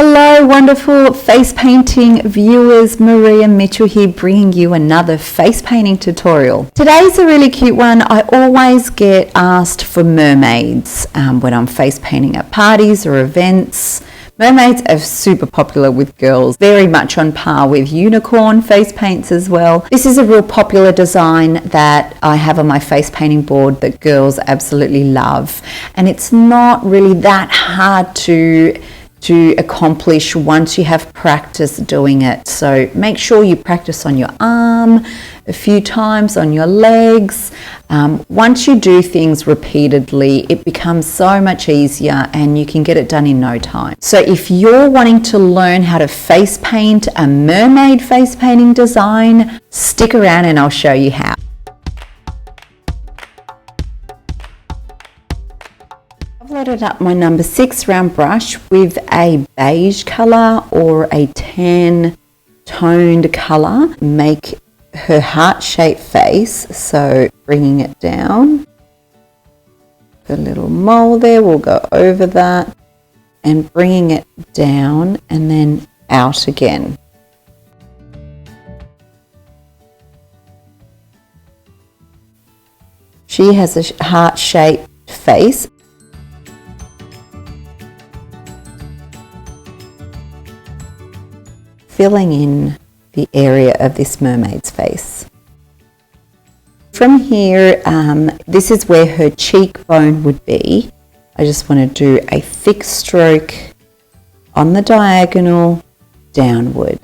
Hello wonderful face painting viewers, Maria Mitchell here bringing you another face painting tutorial. Today's a really cute one. I always get asked for mermaids when I'm face painting at parties or events. Mermaids are super popular with girls, very much on par with unicorn face paints as well. This is a real popular design that I have on my face painting board that girls absolutely love, and it's not really that hard to accomplish once you have practice doing it. So make sure you practice on your arm a few times, on your legs. Once you do things repeatedly, it becomes so much easier and you can get it done in no time. So if you're wanting to learn how to face paint a mermaid face painting design, stick around and I'll show you how. I've loaded up my number 6 round brush with a beige colour or a tan toned colour. Make her heart-shaped face, so bringing it down. A little mole there, we'll go over that and bringing it down and then out again. She has a heart-shaped face. Filling in the area of this mermaid's face. From here, this is where her cheekbone would be. I just want to do a thick stroke on the diagonal downward.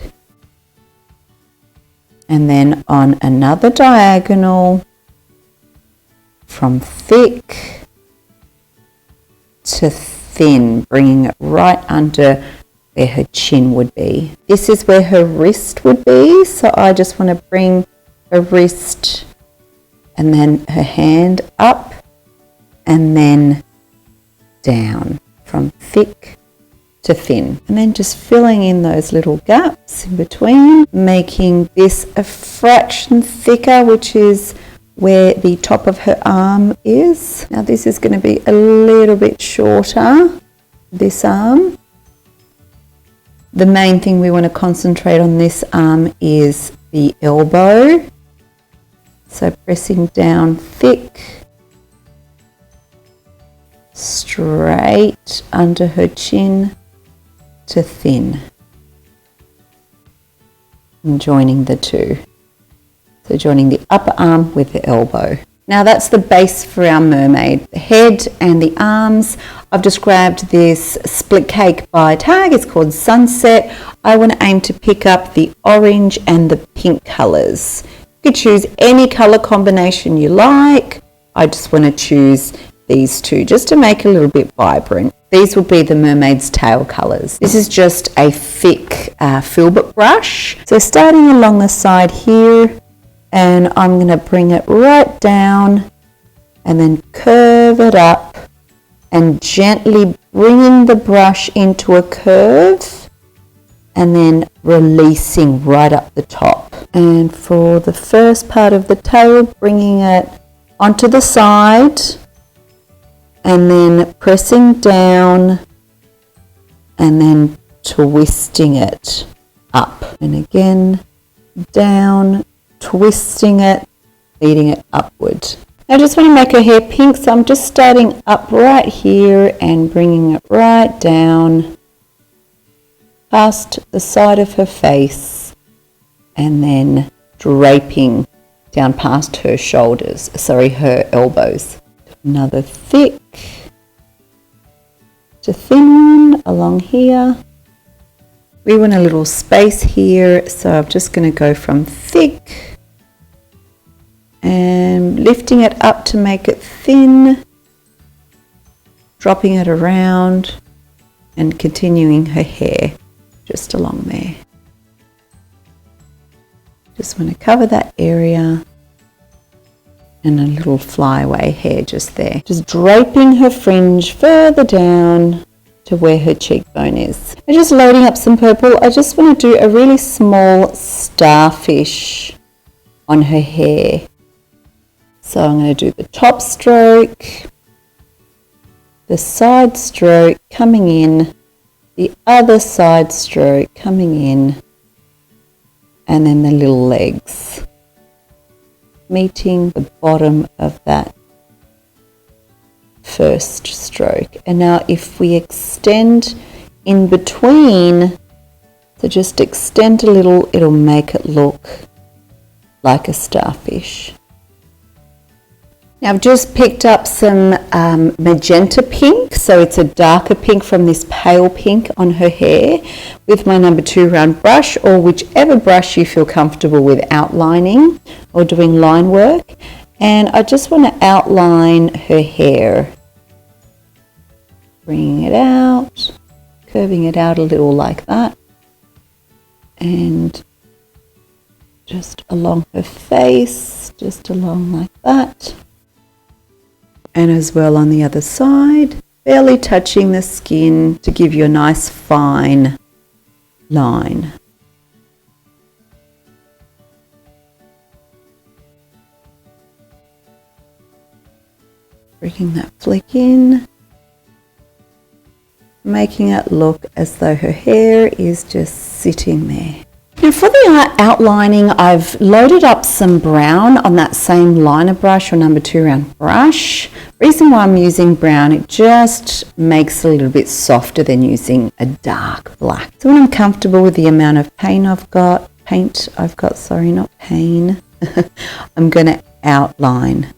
And then on another diagonal from thick to thin, bringing it right under where her chin would be. This is where her wrist would be, so I just want to bring her wrist and then her hand up and then down from thick to thin. And then just filling in those little gaps in between, making this a fraction thicker, which is where the top of her arm is. Now this is going to be a little bit shorter, this arm. The main thing we want to concentrate on this arm is the elbow. So pressing down thick, straight under her chin to thin. And joining the two. So joining the upper arm with the elbow. Now that's the base for our mermaid. The head and the arms. I've just grabbed this split cake by Tag. It's called Sunset. I want to aim to pick up the orange and the pink colours. You could choose any colour combination you like. I just want to choose these two just to make it a little bit vibrant. These will be the mermaid's tail colours. This is just a thick filbert brush. So starting along the side here, and I'm going to bring it right down and then curve it up and gently bringing the brush into a curve and then releasing right up the top. And for the first part of the tail, bringing it onto the side and then pressing down and then twisting it up. And again, down, twisting it, leading it upward. I just want to make her hair pink, so I'm just starting up right here and bringing it right down past the side of her face and then draping down past her shoulders, her elbows. Another thick to thin one along here. We want a little space here, so I'm just going to go from thick and lifting it up to make it thin, dropping it around and continuing her hair just along there. Just want to cover that area and a little flyaway hair just there. Just draping her fringe further down to where her cheekbone is. I'm just loading up some purple. I just want to do a really small starfish on her hair. So I'm going to do the top stroke, the side stroke coming in the other side stroke coming in, and then the little legs meeting the bottom of that first stroke. And now if we extend in between, so just extend a little, it'll make it look like a starfish. Now I've just picked up some magenta pink, so it's a darker pink from this pale pink on her hair, with my number 2 round brush, or whichever brush you feel comfortable with outlining or doing line work. And I just want to outline her hair, bringing it out, curving it out a little like that, and just along her face, just along like that. And as well on the other side, barely touching the skin to give you a nice fine line. Bringing that flick in, making it look as though her hair is just sitting there. Now for the outlining, I've loaded up some brown on that same liner brush or number 2 round brush. Reason why I'm using brown, it just makes it a little bit softer than using a dark black. So when I'm comfortable with the amount of paint I've got, I'm going to outline.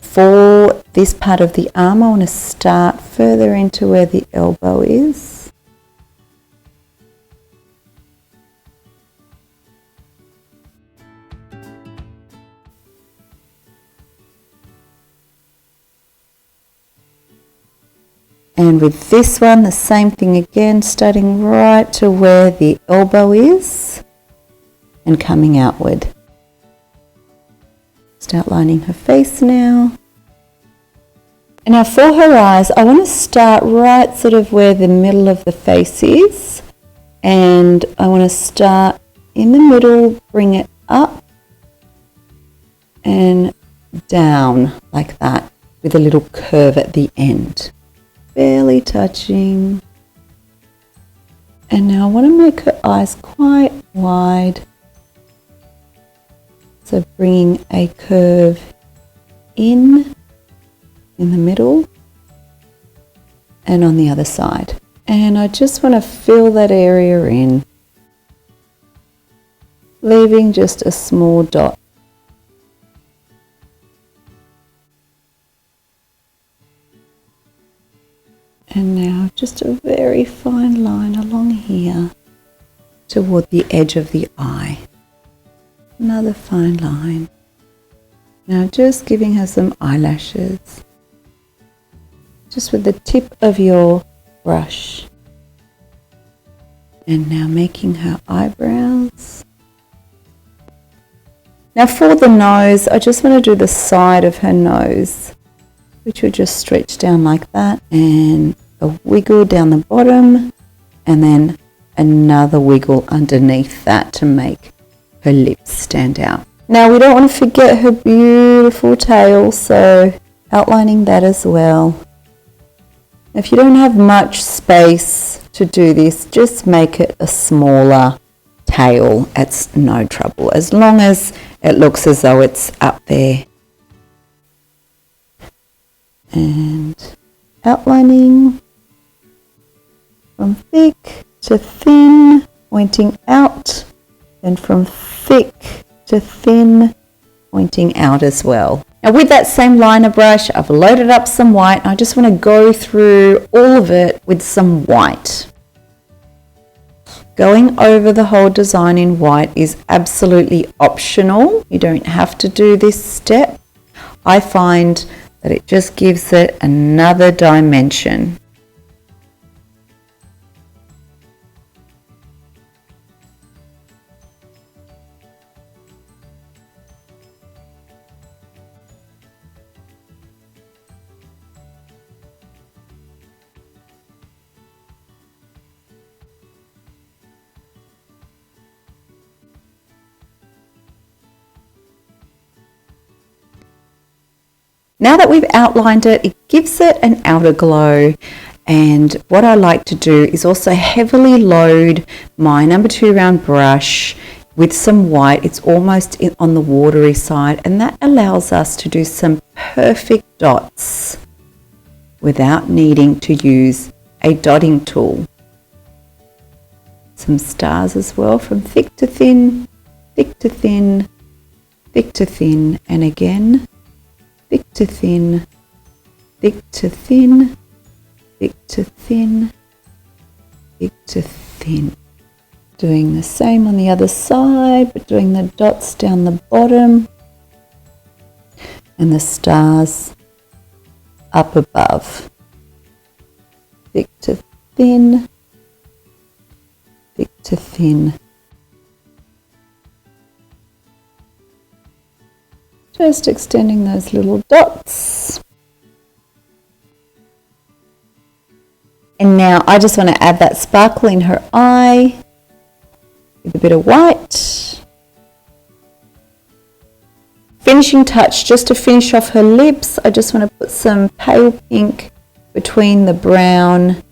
For this part of the arm, I want to start further into where the elbow is. And with this one, the same thing again, starting right to where the elbow is and coming outward. Just outlining her face now. And now for her eyes, I want to start right sort of where the middle of the face is. And I want to start in the middle, bring it up and down like that with a little curve at the end. Barely touching. And now I want to make her eyes quite wide. So bringing a curve in the middle and on the other side. And I just want to fill that area in, leaving just a small dot. And now just a very fine line along here toward the edge of the eye. Another fine line. Now just giving her some eyelashes. Just with the tip of your brush. And now making her eyebrows. Now for the nose, I just want to do the side of her nose, which will just stretch down like that, and a wiggle down the bottom, and then another wiggle underneath that to make her lips stand out. Now we don't want to forget her beautiful tail, so outlining that as well. If you don't have much space to do this, just make it a smaller tail. It's no trouble, as long as it looks as though it's up there. And outlining from thick to thin, pointing out, and from thick to thin, pointing out as well. Now with that same liner brush, I've loaded up some white, and I just want to go through all of it with some white. Going over the whole design in white is absolutely optional. You don't have to do this step. I find that it just gives it another dimension. Now that we've outlined it, it gives it an outer glow. And what I like to do is also heavily load my number 2 round brush with some white. It's almost on the watery side, and that allows us to do some perfect dots without needing to use a dotting tool. Some stars as well, from thick to thin, thick to thin, thick to thin, and again, thick to thin, thick to thin, thick to thin, thick to thin. Doing the same on the other side, but doing the dots down the bottom and the stars up above. Thick to thin, thick to thin. Just extending those little dots. And now I just want to add that sparkle in her eye with a bit of white. Finishing touch, just to finish off her lips, I just want to put some pale pink between the brown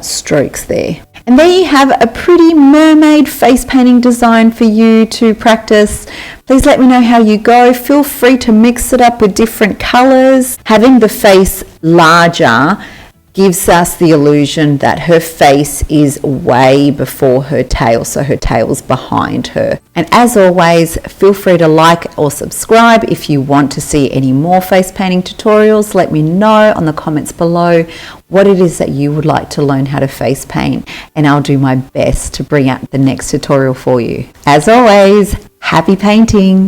strokes there. And there you have a pretty mermaid face painting design for you to practice. Please let me know how you go. Feel free to mix it up with different colors. Having the face larger gives us the illusion that her face is way before her tail, so her tail's behind her. And as always, feel free to like or subscribe if you want to see any more face painting tutorials. Let me know on the comments below what it is that you would like to learn how to face paint, and I'll do my best to bring out the next tutorial for you. As always, happy painting!